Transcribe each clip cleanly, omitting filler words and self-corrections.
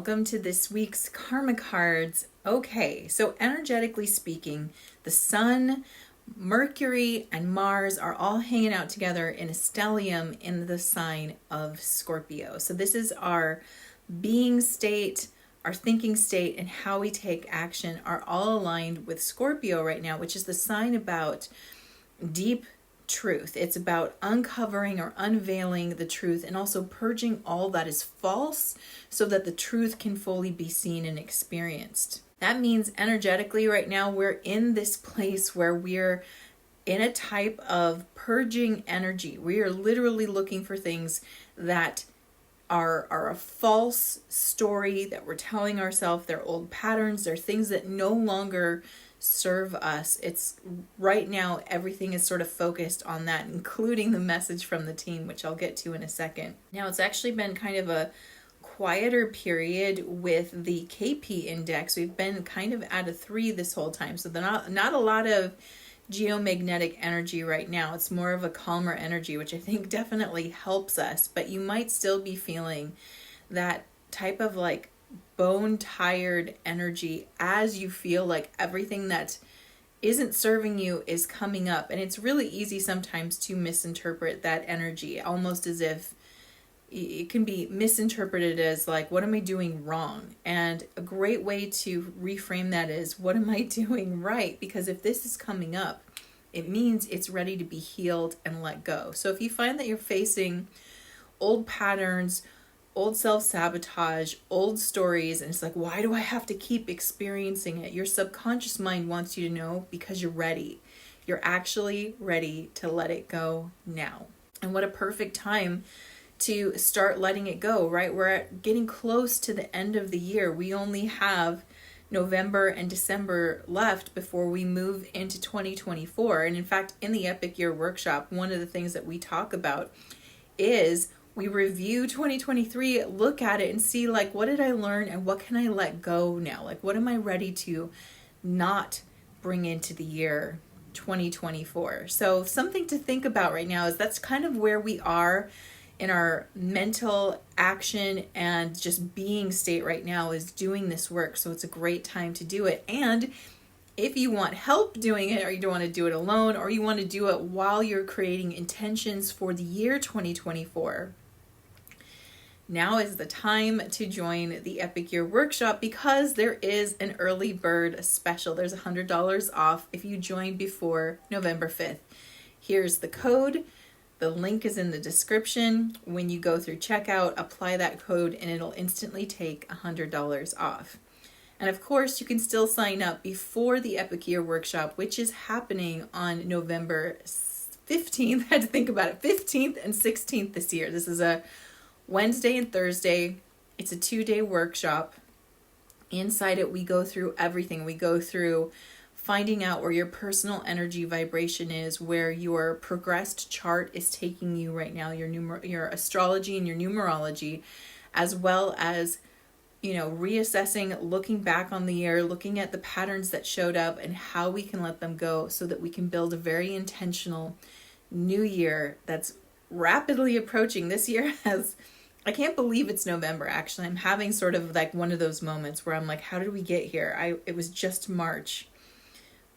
welcome to this week's Karma Cards. Okay, so energetically speaking, the Sun, Mercury, and Mars are all hanging out together in a stellium in the sign of Scorpio. So this is our being state, our thinking state, and how we take action are all aligned with Scorpio right now, which is the sign about deep truth. It's about uncovering or unveiling the truth and also purging all that is false so that the truth can fully be seen and experienced. That means energetically right now we're in this place where we're in a type of purging energy. We are literally looking for things that are a false story that we're telling ourselves. They're old patterns. They're things that no longer serve us. It's right now everything is sort of focused on that, including the message from the team, which I'll get to in a second. Now it's actually been kind of a quieter period with the KP index. We've been kind of at a 3 this whole time, so there's not a lot of geomagnetic energy right now. It's more of a calmer energy, which I think definitely helps us, but you might still be feeling that type of like bone tired energy as you feel like everything that isn't serving you is coming up. And it's really easy sometimes to misinterpret that energy, almost as if it can be misinterpreted as like, what am I doing wrong? And a great way to reframe that is, what am I doing right? Because if this is coming up, it means it's ready to be healed and let go. So if you find that you're facing old patterns, old self-sabotage, old stories, and it's like, why do I have to keep experiencing it? Your subconscious mind wants you to know because you're ready. You're actually ready to let it go now. And what a perfect time to start letting it go, right? We're getting close to the end of the year. We only have November and December left before we move into 2024. And in fact, in the Epic Year Workshop, one of the things that we talk about is we review 2023, look at it and see like, what did I learn and what can I let go now? Like, what am I ready to not bring into the year 2024? So something to think about right now is that's kind of where we are in our mental action and just being state right now, is doing this work. So it's a great time to do it. And if you want help doing it, or you don't want to do it alone, or you want to do it while you're creating intentions for the year 2024, now is the time to join the Epic Year Workshop, because there is an early bird special. There's $100 off if you join before November 5th. Here's the code. The link is in the description. When you go through checkout, apply that code and it'll instantly take $100 off. And of course, you can still sign up before the Epic Year Workshop, which is happening on November 15th. I had to think about it. 15th and 16th this year. This is a Wednesday and Thursday. It's a 2-day workshop. Inside it, we go through everything. We go through finding out where your personal energy vibration is, where your progressed chart is taking you right now, your astrology and your numerology, as well as, reassessing, looking back on the year, looking at the patterns that showed up and how we can let them go so that we can build a very intentional new year that's rapidly approaching. This year I can't believe it's November, actually. I'm having sort of like one of those moments where I'm like, how did we get here? It was just March.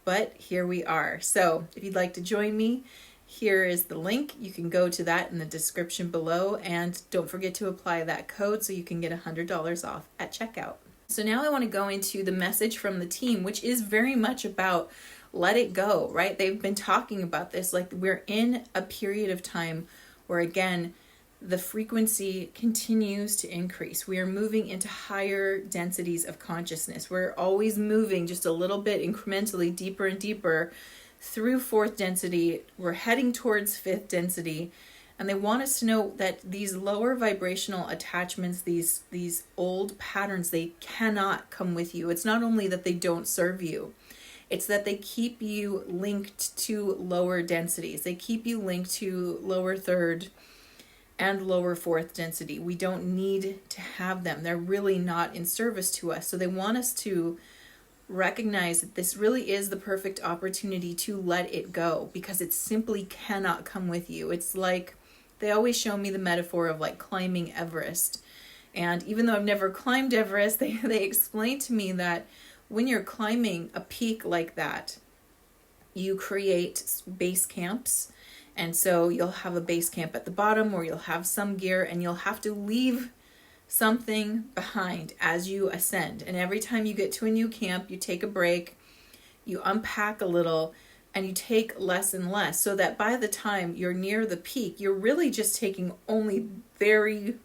But here we are. So if you'd like to join me, here is the link. You can go to that in the description below. And don't forget to apply that code so you can get $100 off at checkout. So now I want to go into the message from the team, which is very much about let it go, right? They've been talking about this. Like, we're in a period of time where, again, the frequency continues to increase. We are moving into higher densities of consciousness. We're always moving just a little bit incrementally deeper and deeper through 4th density. We're heading towards 5th density. And they want us to know that these lower vibrational attachments, these old patterns, they cannot come with you. It's not only that they don't serve you, it's that they keep you linked to lower densities. They keep you linked to lower 3rd and lower 4th density. We don't need to have them. They're really not in service to us. So they want us to recognize that this really is the perfect opportunity to let it go, because it simply cannot come with you. It's like, they always show me the metaphor of like climbing Everest. And even though I've never climbed Everest, they explained to me that when you're climbing a peak like that, you create base camps. And so you'll have a base camp at the bottom, or you'll have some gear, and you'll have to leave something behind as you ascend. And every time you get to a new camp, you take a break, you unpack a little, and you take less and less, so that by the time you're near the peak, you're really just taking only very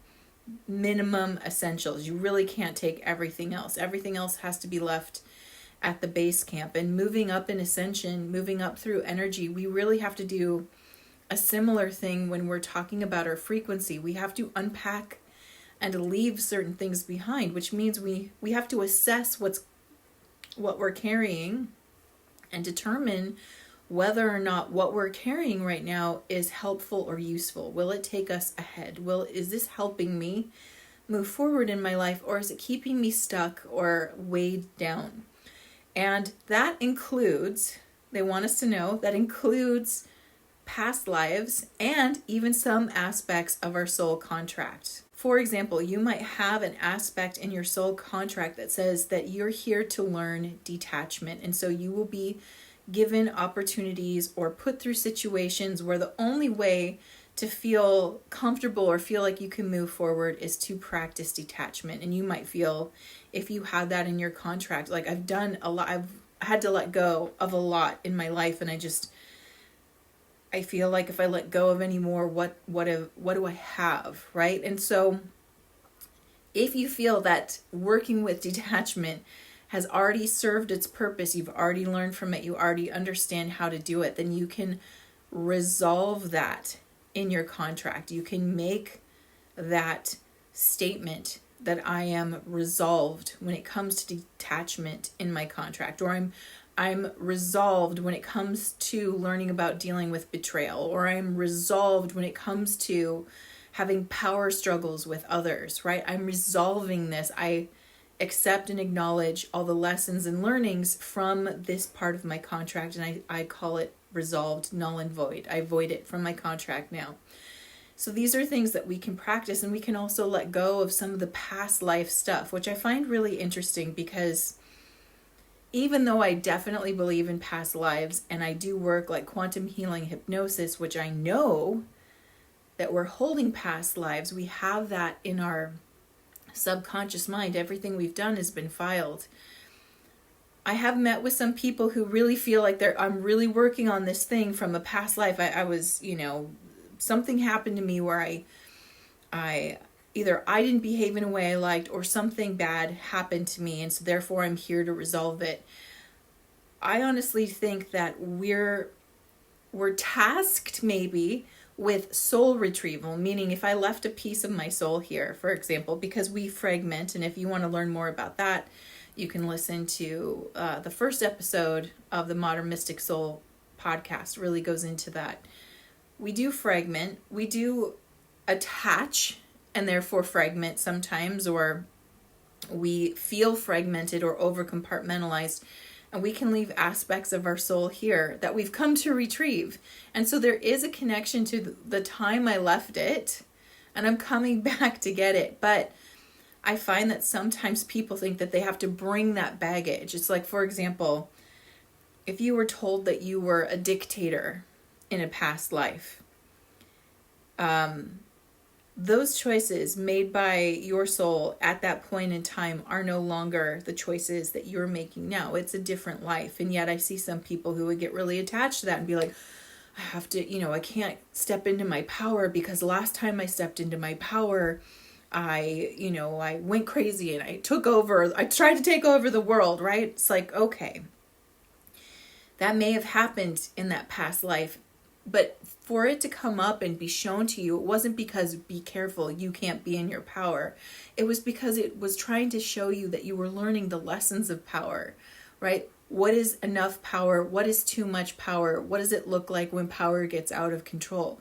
minimum essentials. You really can't take everything else. Everything else has to be left at the base camp. And moving up in ascension, moving up through energy, we really have to do a similar thing when we're talking about our frequency. We have to unpack and leave certain things behind, which means we have to assess what we're carrying and determine whether or not what we're carrying right now is helpful or useful. Will it take us ahead? Is this helping me move forward in my life, or is it keeping me stuck or weighed down? And that includes, they want us to know, that includes past lives and even some aspects of our soul contract. For example, you might have an aspect in your soul contract that says that you're here to learn detachment. And so you will be given opportunities or put through situations where the only way to feel comfortable or feel like you can move forward is to practice detachment. And you might feel, if you had that in your contract, like I've done a lot, I've had to let go of a lot in my life, and I feel like if I let go of any more, what do I have, right? And so if you feel that working with detachment has already served its purpose, you've already learned from it, you already understand how to do it, then you can resolve that in your contract. You can make that statement that I am resolved when it comes to detachment in my contract, or I'm resolved when it comes to learning about dealing with betrayal, or I'm resolved when it comes to having power struggles with others, right? I'm resolving this. I accept and acknowledge all the lessons and learnings from this part of my contract, and I call it resolved, null and void. I void it from my contract now. So these are things that we can practice, and we can also let go of some of the past life stuff, which I find really interesting, because even though I definitely believe in past lives, and I do work like quantum healing hypnosis, which I know that we're holding past lives, we have that in our subconscious mind. Everything we've done has been filed. I have met with some people who really feel like I'm really working on this thing from a past life. I was, something happened to me where I either I didn't behave in a way I liked, or something bad happened to me, and so therefore I'm here to resolve it. I honestly think that we're tasked maybe with soul retrieval, meaning if I left a piece of my soul here, for example, because we fragment, and if you want to learn more about that, you can listen to the first episode of the Modern Mystic Soul podcast, really goes into that. We do fragment, we do attach, and therefore fragment sometimes, or we feel fragmented or over compartmentalized, and we can leave aspects of our soul here that we've come to retrieve. And so there is a connection to the time I left it, and I'm coming back to get it. But I find that sometimes people think that they have to bring that baggage. It's like, for example, if you were told that you were a dictator in a past life, those choices made by your soul at that point in time are no longer the choices that you're making now. It's a different life. And yet I see some people who would get really attached to that and be like, I have to, I can't step into my power because last time I stepped into my power, I went crazy and I tried to take over the world, right? It's like, okay, that may have happened in that past life, but for it to come up and be shown to you, it wasn't because, be careful, you can't be in your power. It was because it was trying to show you that you were learning the lessons of power, right? What is enough power? What is too much power? What does it look like when power gets out of control?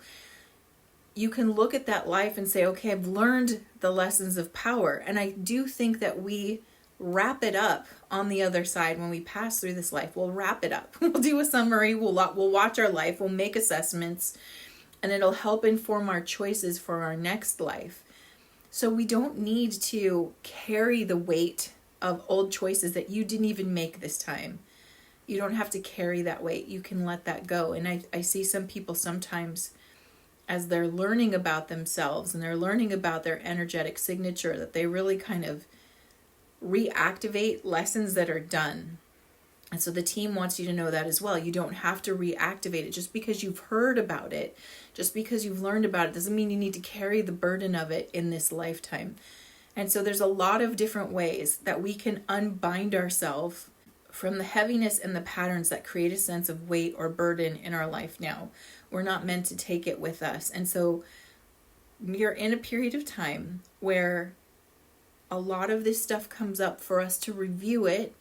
You can look at that life and say, okay, I've learned the lessons of power. And I do think that we wrap it up on the other side when we pass through this life. We'll wrap it up. We'll do a summary. We'll watch our life. We'll make assessments, and it'll help inform our choices for our next life. So we don't need to carry the weight of old choices that you didn't even make this time. You don't have to carry that weight. You can let that go. And I see some people sometimes, as they're learning about themselves and they're learning about their energetic signature, that they really kind of reactivate lessons that are done. And so the team wants you to know that as well. You don't have to reactivate it. Just because you've heard about it, just because you've learned about it, doesn't mean you need to carry the burden of it in this lifetime. And so there's a lot of different ways that we can unbind ourselves from the heaviness and the patterns that create a sense of weight or burden in our life now. We're not meant to take it with us. And so you're in a period of time where a lot of this stuff comes up for us to review it,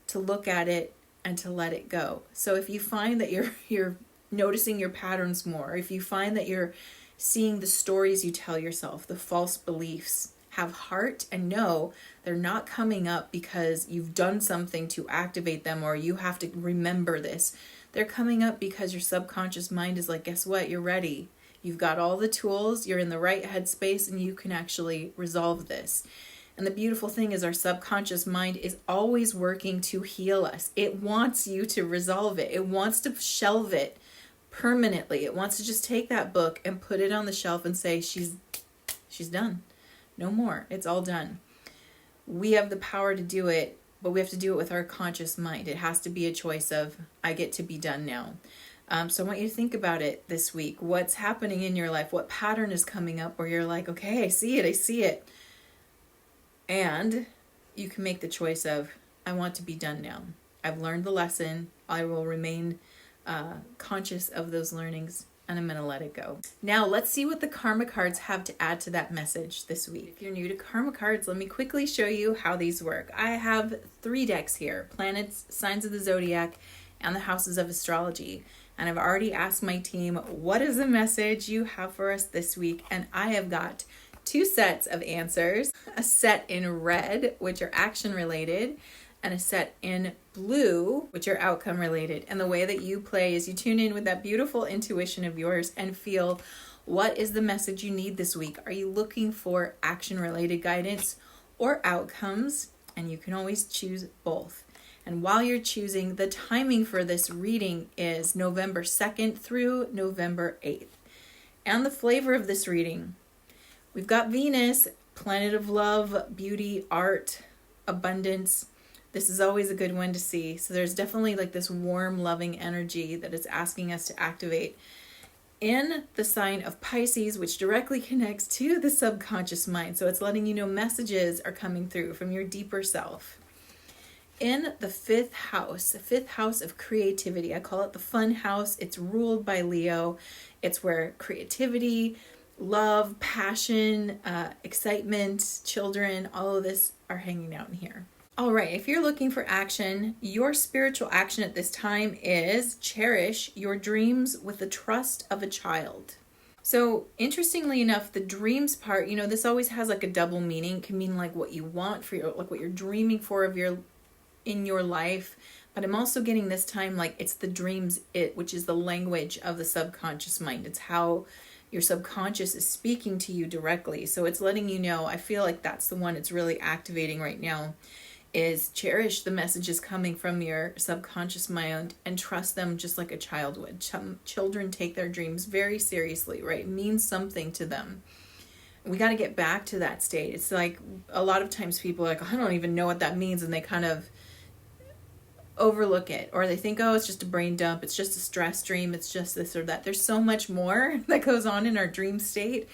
to look at it, and to let it go. So if you find that you're noticing your patterns more, if you find that you're seeing the stories you tell yourself, the false beliefs, have heart and know they're not coming up because you've done something to activate them or you have to remember this. They're coming up because your subconscious mind is like, guess what? You're ready. You've got all the tools, you're in the right headspace, and you can actually resolve this. And the beautiful thing is our subconscious mind is always working to heal us. It wants you to resolve it. It wants to shelve it permanently. It wants to just take that book and put it on the shelf and say, she's done. No more. It's all done. We have the power to do it, but we have to do it with our conscious mind. It has to be a choice of, I get to be done now. So I want you to think about it this week. What's happening in your life? What pattern is coming up where you're like, okay, I see it. And you can make the choice of, I want to be done now. I've learned the lesson. I will remain conscious of those learnings, and I'm going to let it go. Now, let's see what the karma cards have to add to that message this week. If you're new to karma cards, let me quickly show you how these work. I have 3 decks here: planets, signs of the zodiac, and the houses of astrology. And I've already asked my team, what is the message you have for us this week? And I have got 2 sets of answers, a set in red, which are action related, and a set in blue, which are outcome related. And the way that you play is you tune in with that beautiful intuition of yours and feel, what is the message you need this week? Are you looking for action related guidance or outcomes? And you can always choose both. And while you're choosing, the timing for this reading is November 2nd through November 8th. And the flavor of this reading: we've got Venus, planet of love, beauty, art, abundance. This is always a good one to see. So there's definitely like this warm, loving energy that is asking us to activate in the sign of Pisces, which directly connects to the subconscious mind. So it's letting you know messages are coming through from your deeper self. In the 5th house, the 5th house of creativity, I call it the fun house. It's ruled by Leo. It's where creativity, love, passion, excitement, children, all of this are hanging out in here. All right, if you're looking for action, your spiritual action at this time is cherish your dreams with the trust of a child. So interestingly enough, the dreams part, this always has like a double meaning. It can mean like what you want for like what you're dreaming for in your life. But I'm also getting this time like it's the dreams, which is the language of the subconscious mind. It's how your subconscious is speaking to you directly. So it's letting you know, I feel like that's the one it's really activating right now, is cherish the messages coming from your subconscious mind and trust them just like a child would. Children take their dreams very seriously, right? It means something to them. We got to get back to that state. It's like a lot of times people are like, I don't even know what that means. And they kind of overlook it, or they think, oh, it's just a brain dump. It's just a stress dream. It's just this or that. There's so much more that goes on in our dream state.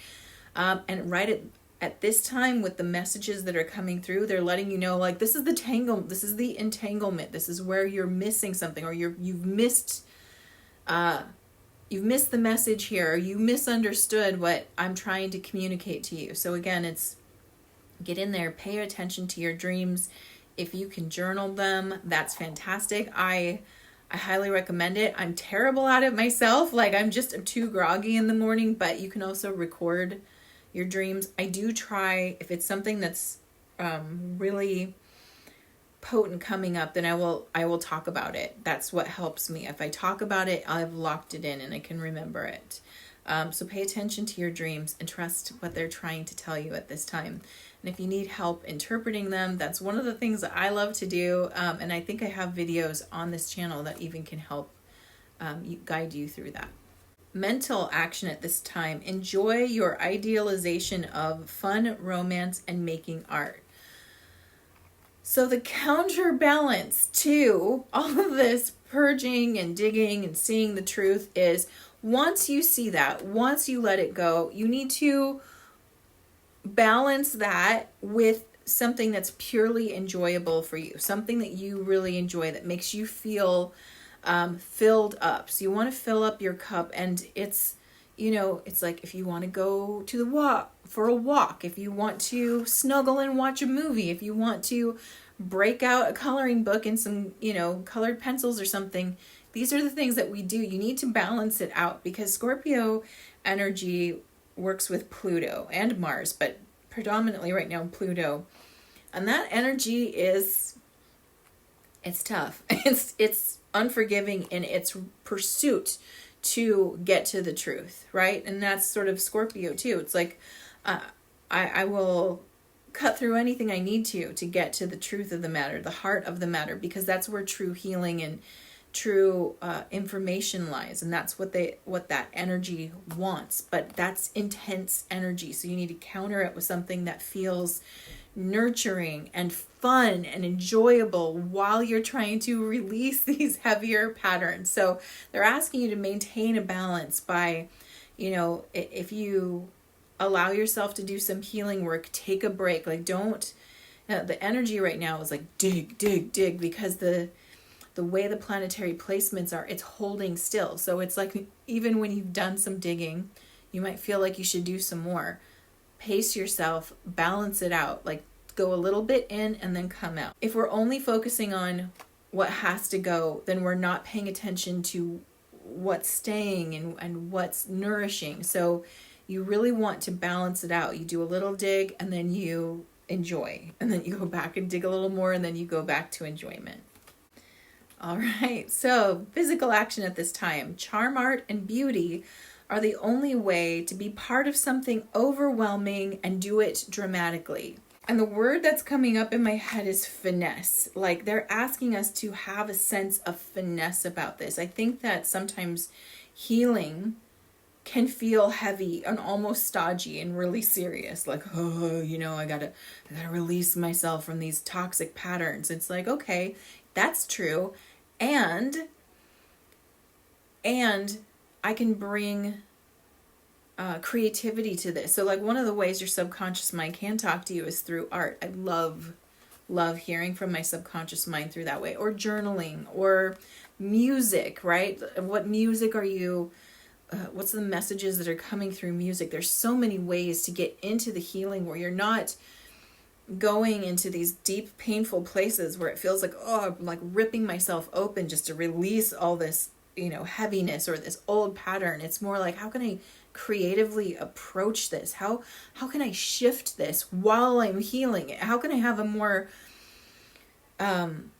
And right at this time, with the messages that are coming through, they're letting you know, like, this is the entanglement. This is where you're missing something, or you've missed the message here, or you misunderstood what I'm trying to communicate to you. So again, it's get in there, pay attention to your dreams. If you can journal them, that's fantastic. I highly recommend it. I'm terrible at it myself. Like I'm too groggy in the morning, but you can also record your dreams. I do try, if it's something that's really potent coming up, then I will talk about it. That's what helps me. If I talk about it, I've locked it in and I can remember it. So pay attention to your dreams and trust what they're trying to tell you at this time. And if you need help interpreting them, that's one of the things that I love to do. And I think I have videos on this channel that even can help guide you through that. Mental action at this time. Enjoy your idealization of fun, romance, and making art. So the counterbalance to all of this purging and digging and seeing the truth is, once you see that, once you let it go, you need to balance that with something that's purely enjoyable for you, something that you really enjoy, that makes you feel filled up. So you want to fill up your cup, and it's, it's like if you want to go to for a walk, if you want to snuggle and watch a movie, if you want to break out a coloring book and some, colored pencils or something, these are the things that we do. You need to balance it out, because Scorpio energy works with Pluto and Mars, but predominantly right now Pluto. And that energy it's tough. It's unforgiving in its pursuit to get to the truth, right? And that's sort of Scorpio too. It's like I will cut through anything I need to get to the truth of the matter, the heart of the matter, because that's where true healing and true information lies, and that's what that energy wants. But that's intense energy, so you need to counter it with something that feels nurturing and fun and enjoyable while you're trying to release these heavier patterns. So they're asking you to maintain a balance by, if you allow yourself to do some healing work, take a break. Like, don't, the energy right now is like dig, dig, dig, because the way the planetary placements are, it's holding still. So it's like, even when you've done some digging, you might feel like you should do some more. Pace yourself, balance it out, like go a little bit in and then come out. If we're only focusing on what has to go, then we're not paying attention to what's staying and what's nourishing. So you really want to balance it out. You do a little dig and then you enjoy, and then you go back and dig a little more, and then you go back to enjoyment. All right, so physical action at this time. Charm, art, and beauty are the only way to be part of something overwhelming and do it dramatically. And the word that's coming up in my head is finesse. Like, they're asking us to have a sense of finesse about this. I think that sometimes healing can feel heavy and almost stodgy and really serious. Like, I gotta release myself from these toxic patterns. It's like, okay, that's true. And I can bring creativity to this. So like, one of the ways your subconscious mind can talk to you is through art. I love hearing from my subconscious mind through that way, or journaling, or music, right? What music are you, what's the messages that are coming through music? There's so many ways to get into the healing where you're not going into these deep, painful places where it feels like, I'm like ripping myself open just to release all this, heaviness or this old pattern. It's more like, how can I creatively approach this? How can I shift this while I'm healing it? How can I have a more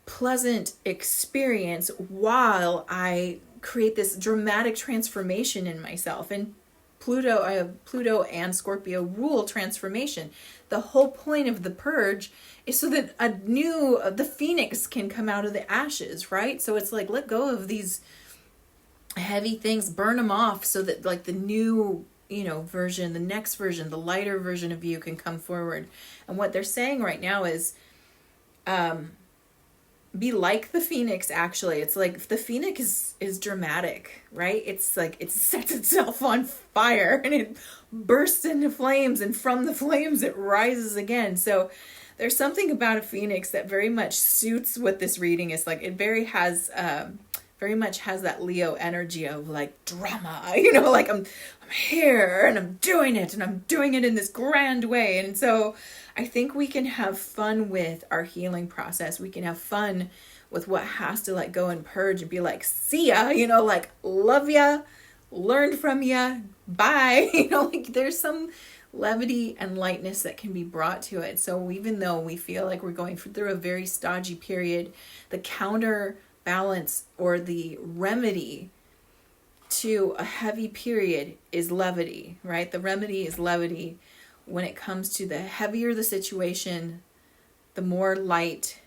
pleasant experience while I create this dramatic transformation in myself? And Pluto and Scorpio rule transformation. The whole point of the purge is so that the phoenix can come out of the ashes, right? So it's like, let go of these heavy things, burn them off, so that like the new, version, the next version, the lighter version of you can come forward. And what they're saying right now is, be like the phoenix. Actually, it's like the phoenix is dramatic, right? It's like it sets itself on fire and it bursts into flames, and from the flames it rises again. So there's something about a phoenix that very much suits what this reading is like. It very much has that Leo energy of like drama, like I'm here and I'm doing it in this grand way. And so I think we can have fun with our healing process. We can have fun with what has to let go and purge and be like, see ya, like love ya, learned from ya, bye. Like there's some levity and lightness that can be brought to it. So even though we feel like we're going through a very stodgy period, the counterbalance or the remedy to a heavy period is levity, right? The remedy is levity. When it comes to the heavier the situation, the more light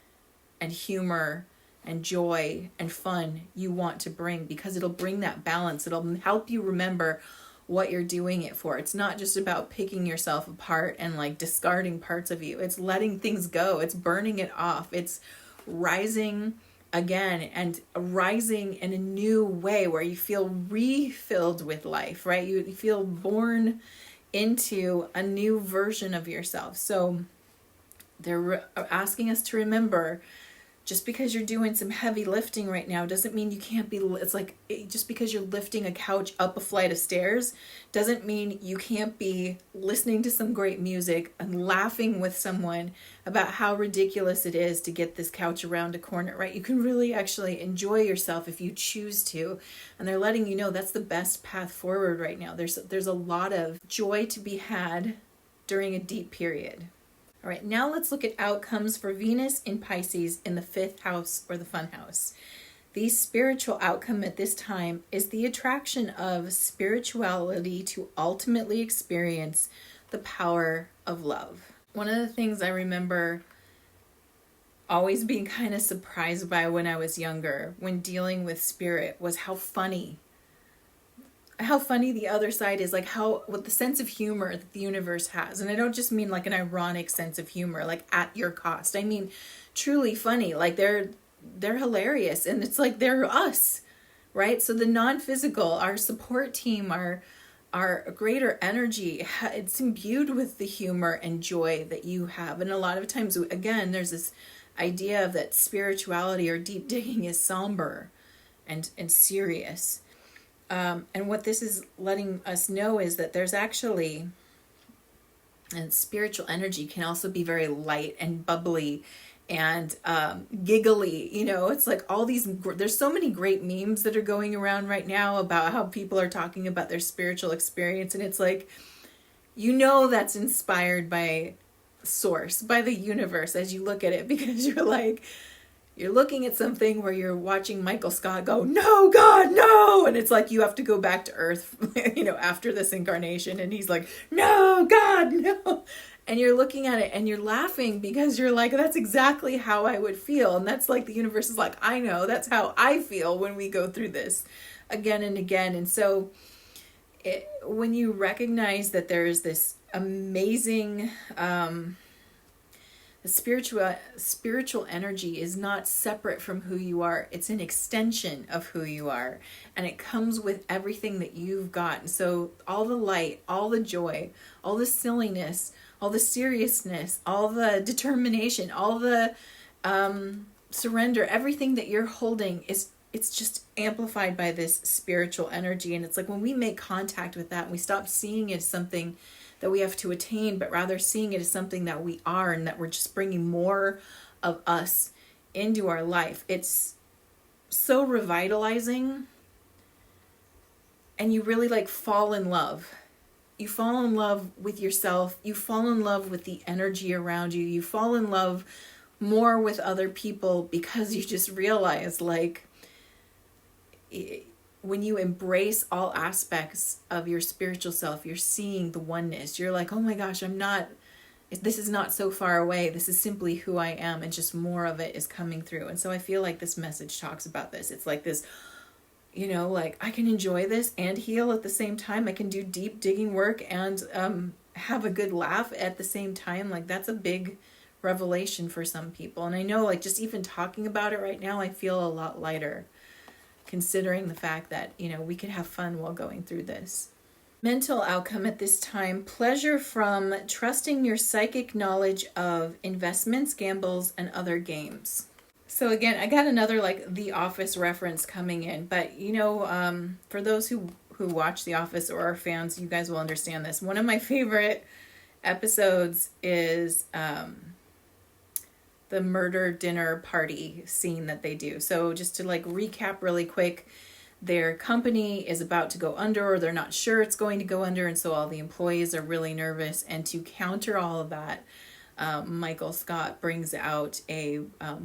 and humor and joy and fun you want to bring, because it'll bring that balance. It'll help you remember what you're doing it for. It's not just about picking yourself apart and like discarding parts of you. It's letting things go. It's burning it off. It's rising again, and rising in a new way where you feel refilled with life, right? You feel born into a new version of yourself. So they're asking us to remember, just because you're doing some heavy lifting right now doesn't mean you can't be, it's like, just because you're lifting a couch up a flight of stairs doesn't mean you can't be listening to some great music and laughing with someone about how ridiculous it is to get this couch around a corner, right? You can really actually enjoy yourself if you choose to. And they're letting you know that's the best path forward right now. There's a lot of joy to be had during a deep period. All right, now let's look at outcomes for Venus in Pisces in the 5th house, or the fun house. The spiritual outcome at this time is the attraction of spirituality to ultimately experience the power of love. One of the things I remember always being kind of surprised by when I was younger, when dealing with spirit, was how funny the other side is, like what the sense of humor that the universe has. And I don't just mean like an ironic sense of humor, like at your cost. I mean truly funny. Like they're hilarious, and it's like they're us, right? So the non-physical, our support team, our greater energy, it's imbued with the humor and joy that you have. And a lot of times, again, there's this idea that spirituality or deep digging is somber and serious. And what this is letting us know is that there's actually, and spiritual energy can also be very light and bubbly and giggly. You know, it's like all these, there's so many great memes that are going around right now about how people are talking about their spiritual experience. And it's like, you know, that's inspired by source, by the universe as you look at it, because you're looking at something where you're watching Michael Scott go, "No, God, no!" And it's like you have to go back to Earth, you know, after this incarnation. And he's like, "No, God, no!" And you're looking at it and you're laughing because you're like, that's exactly how I would feel. And that's like the universe is like, I know, that's how I feel when we go through this again and again. And so when you recognize that there is this amazing... The spiritual energy is not separate from who you are. It's an extension of who you are. And it comes with everything that you've got. And so all the light, all the joy, all the silliness, all the seriousness, all the determination, all the surrender, everything that you're holding it's just amplified by this spiritual energy. And it's like when we make contact with that and we stop seeing it as something that we have to attain, but rather seeing it as something that we are, and that we're just bringing more of us into our life. It's so revitalizing, and you really like fall in love. You fall in love with yourself. You fall in love with the energy around you. You fall in love more with other people because you just realize, like, when you embrace all aspects of your spiritual self, you're seeing the oneness. You're like, oh my gosh, this is not so far away. This is simply who I am, and just more of it is coming through. And so I feel like this message talks about this. It's like this, you know, like I can enjoy this and heal at the same time. I can do deep digging work and have a good laugh at the same time. Like that's a big revelation for some people. And I know, like, just even talking about it right now, I feel a lot lighter, considering the fact that, you know, we could have fun while going through this. Mental outcome at this time: pleasure from trusting your psychic knowledge of investments, gambles, and other games. So again, I got another like The Office reference coming in, but you know, for those who watch The Office or are fans, you guys will understand this. One of my favorite episodes is the murder dinner party scene that they do. So just to like recap really quick, their company is about to go under, or they're not sure it's going to go under, and so all the employees are really nervous. And to counter all of that, Michael Scott brings out a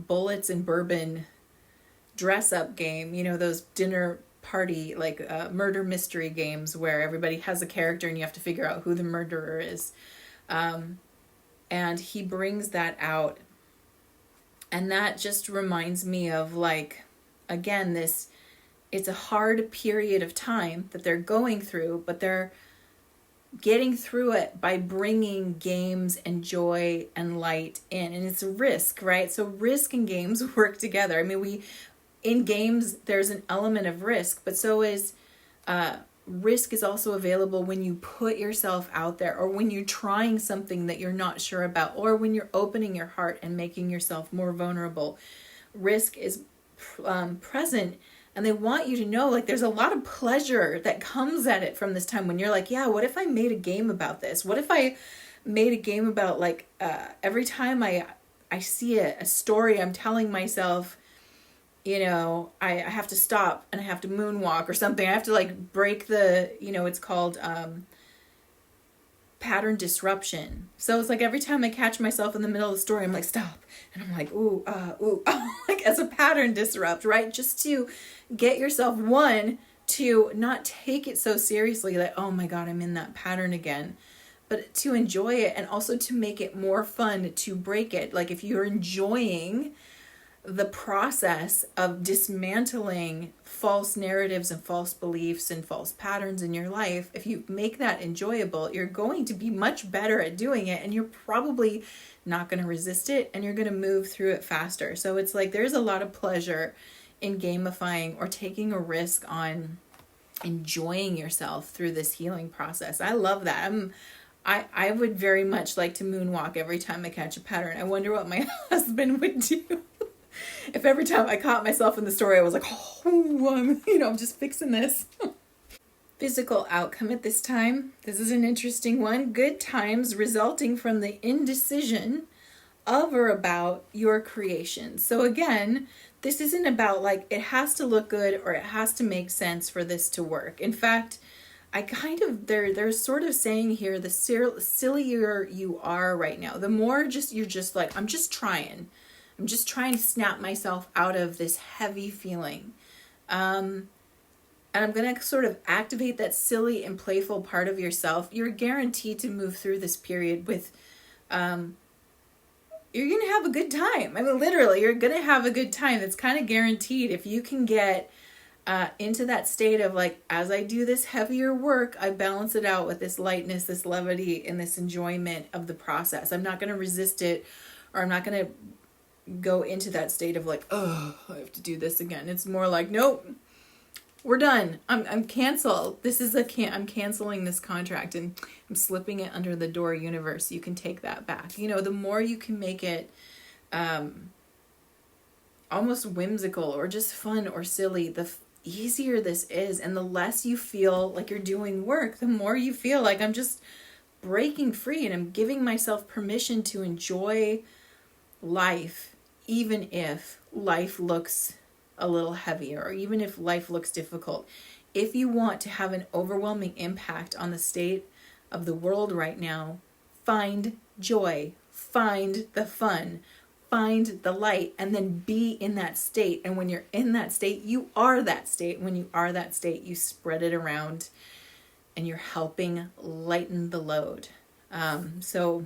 bullets and bourbon dress-up game. You know, those dinner party, like murder mystery games where everybody has a character and you have to figure out who the murderer is. And he brings that out. And that just reminds me of, like, again, it's a hard period of time that they're going through, but they're getting through it by bringing games and joy and light in. And it's a risk, right? So risk and games work together. I mean, in games, there's an element of risk, but so is risk is also available when you put yourself out there, or when you're trying something that you're not sure about, or when you're opening your heart and making yourself more vulnerable. Risk is present, and they want you to know, like, there's a lot of pleasure that comes at it from this time when you're like, yeah, what if I made a game about this? What if I made a game about, like, every time I see a story, I'm telling myself, you know, I have to stop and I have to moonwalk or something. I have to, like, break the, you know, it's called pattern disruption. So it's like every time I catch myself in the middle of the story, I'm like, stop. And I'm like, ooh, like, as a pattern disrupt, right? Just to get yourself, one, to not take it so seriously, like, oh my God, I'm in that pattern again. But to enjoy it, and also to make it more fun to break it. Like, if you're enjoying the process of dismantling false narratives and false beliefs and false patterns in your life, if you make that enjoyable, you're going to be much better at doing it, and you're probably not going to resist it, and you're going to move through it faster. So it's like there's a lot of pleasure in gamifying or taking a risk on enjoying yourself through this healing process. I love that. I would very much like to moonwalk every time I catch a pattern. I wonder what my husband would do. If every time I caught myself in the story, I was like, oh, I'm just fixing this. Physical outcome at this time. This is an interesting one. Good times resulting from the indecision of or about your creation. So again, this isn't about, like, it has to look good or it has to make sense for this to work. In fact, they're sort of saying here, the sillier you are right now, the more you're just like, I'm just trying to snap myself out of this heavy feeling. And I'm going to sort of activate that silly and playful part of yourself. You're guaranteed to move through this period with, you're going to have a good time. I mean, literally, you're going to have a good time. It's kind of guaranteed. If you can get into that state of, like, as I do this heavier work, I balance it out with this lightness, this levity, and this enjoyment of the process. I'm not going to resist it, or I'm not going to go into that state of, like, oh, I have to do this again. It's more like, nope, we're done. I'm canceled. I'm canceling this contract, and I'm slipping it under the door, universe. You can take that back. The more you can make it almost whimsical or just fun or silly, the easier this is. And the less you feel like you're doing work, the more you feel like I'm just breaking free, and I'm giving myself permission to enjoy life, even if life looks a little heavier, or even if life looks difficult. If you want to have an overwhelming impact on the state of the world right now, find joy, find the fun, find the light, and then be in that state. And when you're in that state, you are that state. When you are that state, you spread it around, and you're helping lighten the load. So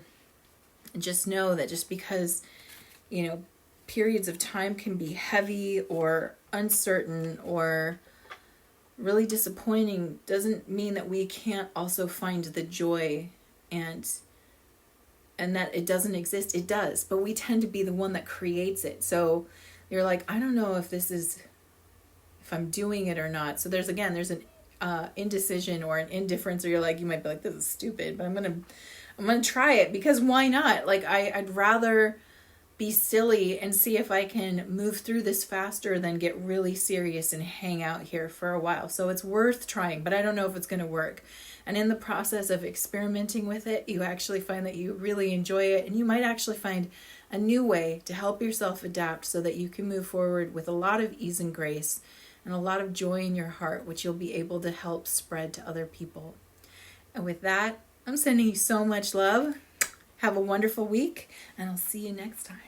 just know that just because, periods of time can be heavy or uncertain or really disappointing doesn't mean that we can't also find the joy and that it doesn't exist. It does, but we tend to be the one that creates it. So you're like, I don't know if I'm doing it or not. So there's an indecision or an indifference, or you might be like, this is stupid, but I'm gonna try it, because why not? Like, I'd rather be silly and see if I can move through this faster than get really serious and hang out here for a while. So it's worth trying, but I don't know if it's going to work. And in the process of experimenting with it, you actually find that you really enjoy it, and you might actually find a new way to help yourself adapt so that you can move forward with a lot of ease and grace and a lot of joy in your heart, which you'll be able to help spread to other people. And with that, I'm sending you so much love. Have a wonderful week, and I'll see you next time.